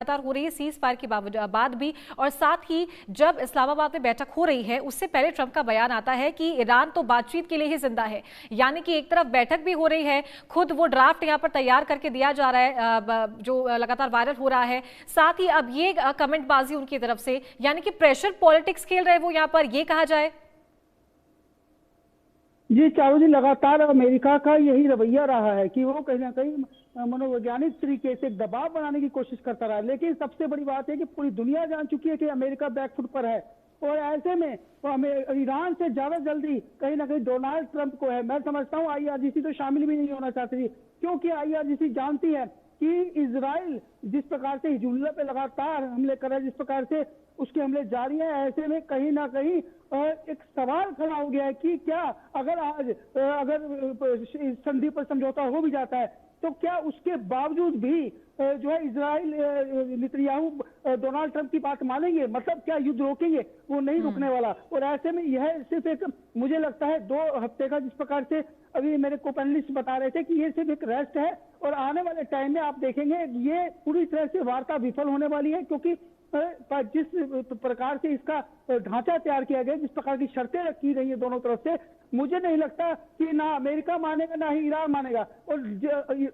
लगातार हो रही है सीज फायर के बाद भी, और साथ ही जब इस्लामाबाद में बैठक हो रही है उससे पहले ट्रंप का बयान आता है कि ईरान तो बातचीत के लिए ही जिंदा है। यानी कि एक तरफ बैठक भी हो रही है, खुद वो ड्राफ्ट यहाँ पर तैयार करके दिया जा रहा है जो लगातार वायरल हो रहा है, साथ ही अब ये कमेंटबाजी उनकी तरफ से, यानी कि प्रेशर पॉलिटिक्स खेल रहे वो यहाँ पर, ये कहा जाए। जी चारू जी, लगातार अमेरिका का यही रवैया रहा है कि वो कहीं ना कहीं मनोवैज्ञानिक तरीके से दबाव बनाने की कोशिश करता रहा। लेकिन सबसे बड़ी बात है कि पूरी दुनिया जान चुकी है कि अमेरिका बैकफुट पर है, और ऐसे में वो हमें ईरान से ज्यादा जल्दी कहीं ना कहीं डोनाल्ड ट्रंप को है। मैं समझता हूँ आईआरजीसी तो शामिल भी नहीं होना चाहती थी, क्योंकि आईआरजीसी जानती है कि इजराइल जिस प्रकार से हिजबुल्लाह पे लगातार हमले कर रहा है, जिस प्रकार से उसके हमले जारी है, ऐसे में कहीं ना कहीं एक सवाल खड़ा हो गया है कि क्या अगर आज अगर संधि पर समझौता हो भी जाता है तो क्या उसके बावजूद भी जो है इजराइल नेतन्याहू डोनाल्ड ट्रंप की बात मानेंगे? मतलब क्या युद्ध रोकेंगे? वो नहीं रुकने वाला। और ऐसे में यह सिर्फ एक, मुझे लगता है 2 हफ्ते का, जिस प्रकार से अभी मेरे को पैनलिस्ट बता रहे थे कि ये सिर्फ एक रेस्ट है, और आने वाले टाइम में आप देखेंगे ये पूरी तरह से वार्ता विफल होने वाली है, क्योंकि जिस प्रकार से इसका ढांचा तैयार किया गया, जिस प्रकार की शर्तें रखी गई है दोनों तरफ से, मुझे नहीं लगता कि ना अमेरिका मानेगा ना ही ईरान मानेगा। और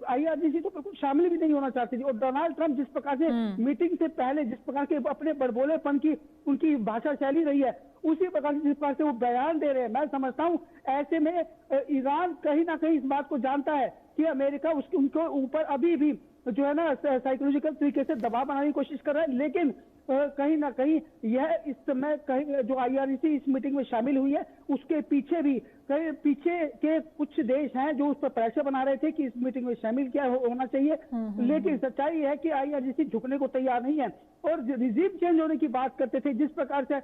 आईआरजीसी तो बिल्कुल शामिल भी नहीं होना चाहती थी। और डोनाल्ड ट्रंप जिस प्रकार से मीटिंग से पहले जिस प्रकार के अपने बड़बोलेपन की उनकी भाषा शैली रही है, उसी प्रकार से जिस प्रकार से वो बयान दे रहे हैं, मैं समझता हूँ ऐसे में ईरान कहीं ना कहीं इस बात को जानता है कि अमेरिका उनके ऊपर अभी भी जो है ना साइकोलॉजिकल तरीके से दबाव बनाने की कोशिश कर रहा है। लेकिन कहीं ना कहीं यह इस समय कहीं जो आईआरजीसी इस मीटिंग में शामिल हुई है, उसके पीछे भी कहीं पीछे के कुछ देश हैं जो उस पर प्रेशर बना रहे थे कि इस मीटिंग में शामिल क्या होना चाहिए। लेकिन सच्चाई है कि आईआरजीसी झुकने को तैयार नहीं है। और रिजीम चेंज होने की बात करते थे, जिस प्रकार से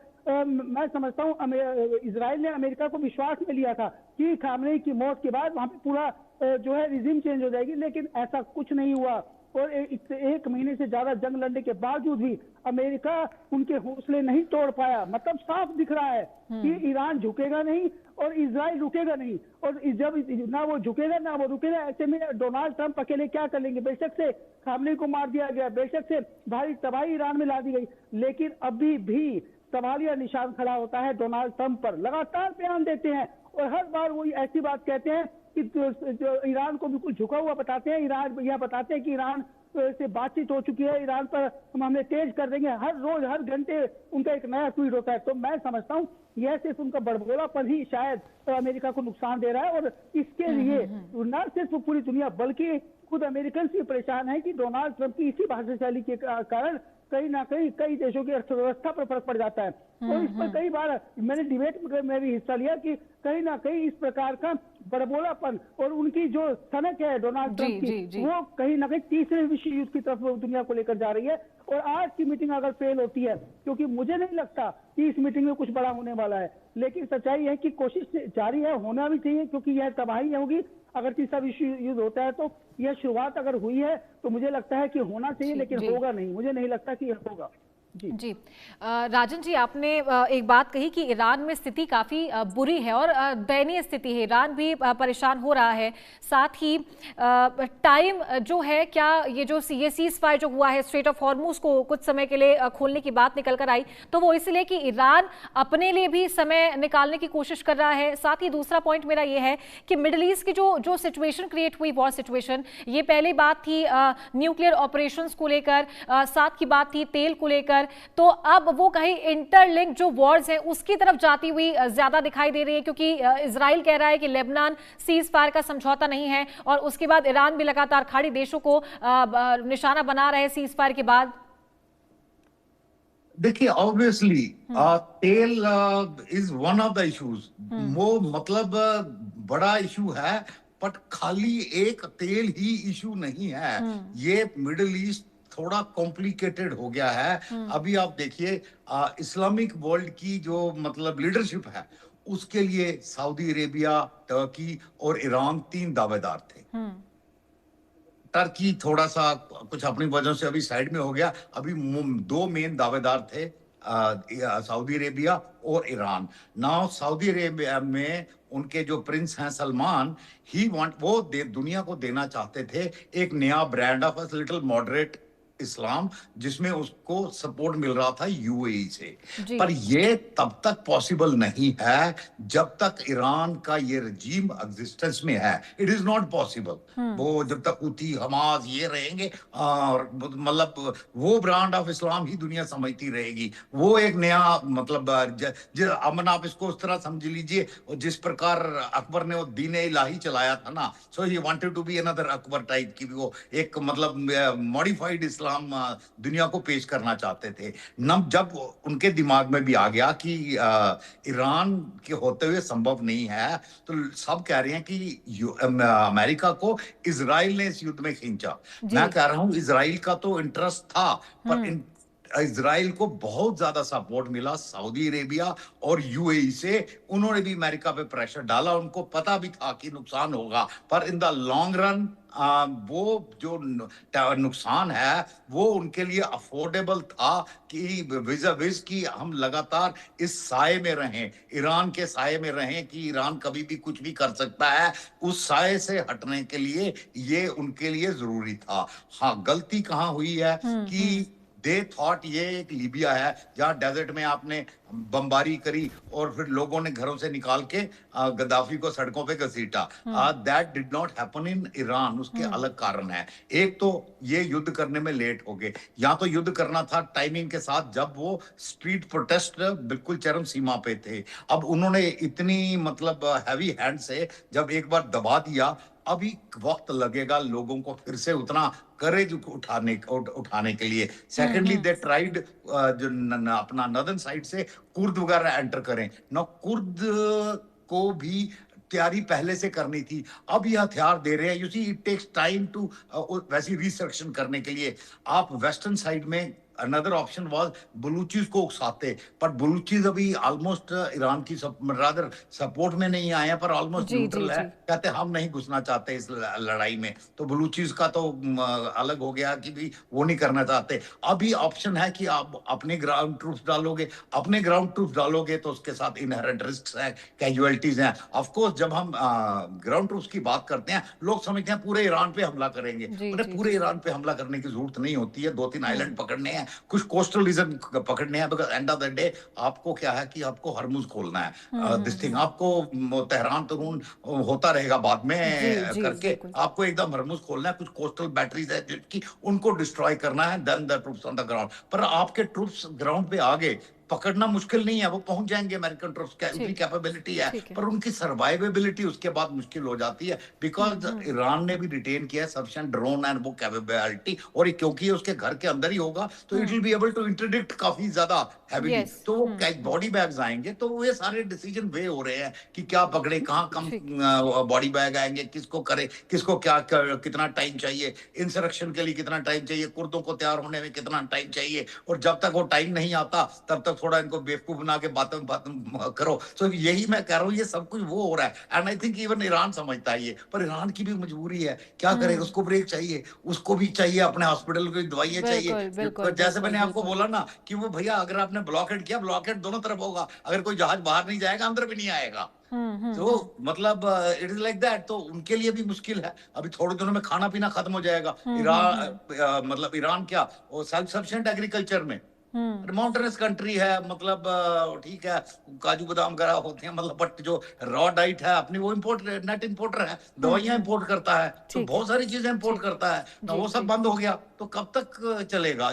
मैं समझता हूँ इजराइल ने अमेरिका को विश्वास में लिया था कि खामनेई की मौत के बाद वहां पे पूरा जो है रिजीम चेंज हो जाएगी, लेकिन ऐसा कुछ नहीं हुआ। और 1 महीने से ज्यादा जंग लड़ने के बावजूद भी अमेरिका उनके हौसले नहीं तोड़ पाया। मतलब साफ दिख रहा है कि ईरान झुकेगा नहीं और इजराइल रुकेगा नहीं, और जब ना वो झुकेगा ना वो रुकेगा, ऐसे में डोनाल्ड ट्रंप अकेले क्या कर लेंगे? बेशक से खामनेई को मार दिया गया, बेशक से भारी तबाही ईरान में ला दी गई, लेकिन अभी भी सवालिया निशान खड़ा होता है डोनाल्ड ट्रंप पर। लगातार बयान देते हैं और हर बार वो ऐसी बात कहते हैं कि जो ईरान को बिल्कुल झुका हुआ बताते हैं। ईरान यह बताते हैं कि ईरान से बातचीत हो चुकी है, ईरान पर हम हमले तेज कर देंगे। हर रोज हर घंटे उनका एक नया ट्वीट होता है। तो मैं समझता हूँ यह सिर्फ उनका बड़बोलापन ही शायद अमेरिका को नुकसान दे रहा है, और इसके लिए न सिर्फ पूरी दुनिया बल्कि खुद अमेरिकन भी परेशान है कि डोनाल्ड ट्रंप की इसी भाषा शैली के कारण कहीं ना कहीं कई देशों की अर्थव्यवस्था पर फर्क पड़ जाता है। और इस पर कई बार मैंने डिबेट में भी हिस्सा लिया कि कहीं ना कहीं इस प्रकार का बड़बोलापन और उनकी जो सनक है डोनाल्ड ट्रंप की, वो कहीं ना कहीं तीसरे विश्व युद्ध की तरफ दुनिया को लेकर जा रही है। और आज की मीटिंग अगर फेल होती है, क्योंकि मुझे नहीं लगता कि इस मीटिंग में कुछ बड़ा होने वाला है, लेकिन सच्चाई है कि कोशिश जारी है, होना भी चाहिए, क्योंकि यह तबाही होगी अगर तीसरा विश्व युद्ध होता है। तो यह शुरुआत अगर हुई है तो मुझे लगता है कि होना चाहिए, लेकिन होगा नहीं। मुझे नहीं लगता कि यह होगा। जी राजन जी, आपने एक बात कही कि ईरान में स्थिति काफ़ी बुरी है और दयनीय स्थिति है, ईरान भी परेशान हो रहा है। साथ ही टाइम जो है, क्या ये जो सीज फायर जो हुआ है, स्ट्रेट ऑफ हॉर्मुज को कुछ समय के लिए खोलने की बात निकल कर आई, तो वो इसलिए कि ईरान अपने लिए भी समय निकालने की कोशिश कर रहा है। साथ ही दूसरा पॉइंट मेरा ये है कि मिडल ईस्ट की जो सिचुएशन क्रिएट हुई, वॉर सिचुएशन, ये पहले बात थी न्यूक्लियर ऑपरेशंस को लेकर, साथ की बात थी तेल को लेकर, तो अब वो कहीं इंटरलिंक जो वॉर्स है उसकी तरफ जाती हुई ज्यादा दिखाई दे रही है, क्योंकि इजराइल कह रहा है कि लेबनान सीज फायर का समझौता नहीं है, और उसके बाद ईरान भी लगातार खाड़ी देशों को निशाना बना रहे हैं सीज फायर के बाद। देखिए, ऑब्वियसली तेल is one of the issues. वो मतलब बड़ा इशू है, बट खाली एक तेल ही इशू नहीं है। ये मिडिल ईस्ट थोड़ा कॉम्प्लिकेटेड हो गया है। अभी आप देखिए, इस्लामिक वर्ल्ड की जो मतलब लीडरशिप है, उसके लिए सऊदी अरेबिया, टर्की और ईरान 3 दावेदार थे। टर्की थोड़ा सा कुछ अपनी वजह से अभी साइड में हो गया। अभी 2 मेन दावेदार थे, सऊदी अरेबिया और ईरान। नाउ सऊदी अरेबिया में उनके जो प्रिंस हैं सलमान, वो दुनिया को देना चाहते थे एक नया ब्रांड ऑफ लिटिल मॉडरेट इस्लाम जिसमें उसको सपोर्ट मिल रहा था यूएई से। जी। पर ये तब तक पॉसिबल नहीं है जब तक ईरान का ये रजीम एग्जिस्टेंस में है। It is not possible. वो जब तक हुती हमास ये रहेंगे और मतलब वो ब्रांड ऑफ इस्लाम ही दुनिया समझती रहेगी। वो एक नया मतलब अमन आप इसको उस तरह समझ लीजिए जिस प्रकार अकबर ने वो दीन इलाही चलाया था ना, so he wanted to be another Akbar type की, वो एक मतलब मॉडिफाइड इस्लाम दुनिया को पेश करना चाहते थे। नम जब उनके दिमाग में भी आ गया कि ईरान के होते हुए संभव नहीं है, तो सब कह रहे हैं कि अमेरिका को इजराइल ने इस युद्ध में खींचा। मैं कह रहा हूं इजराइल का तो इंटरेस्ट था, पर इजराइल को बहुत ज्यादा सपोर्ट मिला सऊदी अरेबिया और यूएई से। उन्होंने भी अमेरिका पे प्रेशर डाला, उनको पता भी था कि नुकसान होगा, पर इन द लॉन्ग रन वो जो नुकसान है वो उनके लिए अफोर्डेबल था कि विज़ की हम लगातार इस साए में रहें, ईरान के साए में रहें कि ईरान कभी भी कुछ भी कर सकता है। उस साए से हटने के लिए ये उनके लिए जरूरी था। हाँ, गलती कहाँ हुई है कि दे थॉट ये एक लीबिया है जहां डेजर्ट में आपने बमबारी करी और फिर लोगों ने घरों से निकाल के गद्दाफी को सड़कों पे घसीटा। That did not happen in Iran. उसके अलग कारण है। एक तो ये युद्ध करने में लेट हो गए, या तो युद्ध करना था टाइमिंग के साथ जब वो स्ट्रीट प्रोटेस्ट बिल्कुल चरम सीमा पे थे। अब उन्होंने इतनी मतलब हैवी हैंड से जब एक बार दबा दिया, अभी वक्त लगेगा लोगों को फिर से उतना करेज उठाने के लिए। सेकेंडली दे ट्राइड जो अपना नॉर्दर्न साइड से कुर्द वगैरह एंटर करें ना, कुर्द को भी तैयारी पहले से करनी थी। अब ये हथियार दे रहे हैं। You see it takes time to वैसी रिस्ट्रक्शन करने के लिए। आप वेस्टर्न साइड में अनदर ऑप्शन वाज बलूचिस को उकसाते, पर बलूचिस अभी ऑलमोस्ट ईरान की रादर सपोर्ट में नहीं आए हैं, पर ऑलमोस्ट न्यूट्रल है। कहते हम नहीं घुसना चाहते इस लड़ाई में। तो बलूचिस का तो अलग हो गया कि भी वो नहीं करना चाहते। अभी ऑप्शन है कि आप अपने ग्राउंड ट्रूप्स डालोगे, अपने ग्राउंड ट्रूप्स डालोगे तो उसके साथ इनहेरेंट रिस्क है, कैजुअलिटीज हैं। ऑफ कोर्स जब हम ग्राउंड ट्रूप्स की बात करते हैं, लोग समझते हैं पूरे ईरान पे हमला करेंगे। पूरे ईरान पे हमला करने की जरूरत नहीं होती है। 2-3 आइलैंड पकड़ने हैं, कुछ कोस्टल रीजन पकड़ने हैं। Because and of the day आपको क्या है कि आपको हरमुज खोलना है। दिस थिंग आपको तेहरान तरून होता रहेगा बाद में करके आपको एकदम हरमुज खोलना है। कुछ कोस्टल बैटरीज है जिनकी उनको डिस्ट्रॉय करना है, then the troops on the ground. पर आपके ट्रूप्स ग्राउंड पे आगे पकड़ना मुश्किल नहीं है, वो पहुंच जाएंगे। अमेरिकन ट्रूप्स की कैपेबिलिटी है, पर उनकी सर्वाइवेबिलिटी उसके बाद मुश्किल हो जाती है। बिकॉज ईरान ने भी रिटेन किया है सफिशिएंट ड्रोन एंड वो कैपेबिलिटी, और क्योंकि उसके घर के अंदर ही होगा तो it will be able to interdict काफी ज्यादा हैवीली। तो वो बॉडी बैग्स आएंगे, तो ये सारे डिसीजन वे हो रहे हैं कि क्या पकड़े, कहाँ कम बॉडी बैग आएंगे, किसको करे, किसको क्या कितना टाइम चाहिए, इंसरेक्शन के लिए कितना टाइम चाहिए, कुर्दों को तैयार होने में कितना टाइम चाहिए। और जब तक वो टाइम नहीं आता तब तक थोड़ा इनको बेवकूफ बना के बातों करो। तो यही मैं कह रहा हूँ, ये सब कुछ वो हो रहा है। And I think even Iran समझता है ये, पर ईरान की भी मजबूरी है, क्या करे, उसको ब्रेक चाहिए, उसको भी चाहिए, अपने हॉस्पिटल की दवाइयां चाहिए। जैसे मैंने आपको बोला ना कि वो भैया अगर आपने ब्लॉकेट किया, ब्लॉकेट दोनों तरफ होगा, अगर कोई जहाज बाहर नहीं जाएगा अंदर भी नहीं आएगा। तो मतलब इट इज लाइक दैट। तो उनके लिए भी मुश्किल है। अभी थोड़े दिनों में खाना पीना खत्म हो जाएगा। मतलब ईरान क्या वो सेल्फ सफिशिएंट एग्रीकल्चर में माउंटेनस कंट्री है, मतलब ठीक है, काजू बादाम वगैरह होते हैं, मतलब बट जो रॉ डाइट है अपनी वो इम्पोर्ट, नेट इम्पोर्टर है, दवाइयां इम्पोर्ट करता है, तो बहुत सारी चीजें इम्पोर्ट करता है ना। वो सब बंद हो गया तो कब तक चलेगा?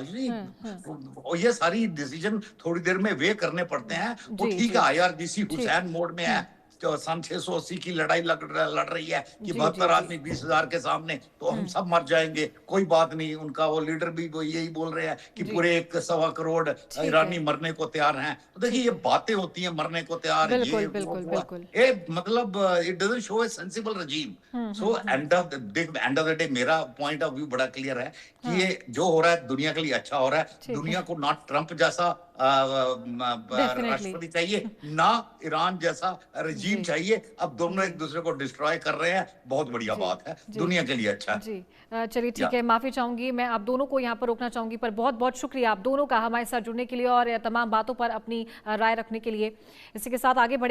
ये सारी डिसीजन थोड़ी देर में वे करने पड़ते हैं। वो ठीक है, IRGC हुसैन मोड में है, जो सन 680 की लड़ाई लड़ रही है कि 72 आदमी 20,000 के सामने, तो हम सब मर जाएंगे, कोई बात नहीं। उनका वो लीडर भी वो यही बोल रहे हैं कि पूरे 1.25 करोड़ ईरानी मरने को तैयार हैं। तो देखिए ये बातें होती हैं, मरने को तैयार, ये मतलब it doesn't show a sensible regime. So end of the day मेरा पॉइंट ऑफ व्यू बड़ा क्लियर है कि ये जो हो रहा है दुनिया के लिए अच्छा हो रहा है। दुनिया को ना ट्रंप जैसा राष्ट्रपति चाहिए, ना ईरान जैसा रजीम चाहिए। अब दोनों एक दूसरे को डिस्ट्रॉय कर रहे हैं, बहुत बढ़िया बात है, दुनिया के लिए अच्छा है। जी चलिए ठीक है, माफी चाहूंगी, मैं आप दोनों को यहाँ पर रोकना चाहूंगी, पर बहुत बहुत शुक्रिया आप दोनों का हमारे साथ जुड़ने के लिए और तमाम बातों पर अपनी राय रखने के लिए। इसी के साथ आगे बढ़े।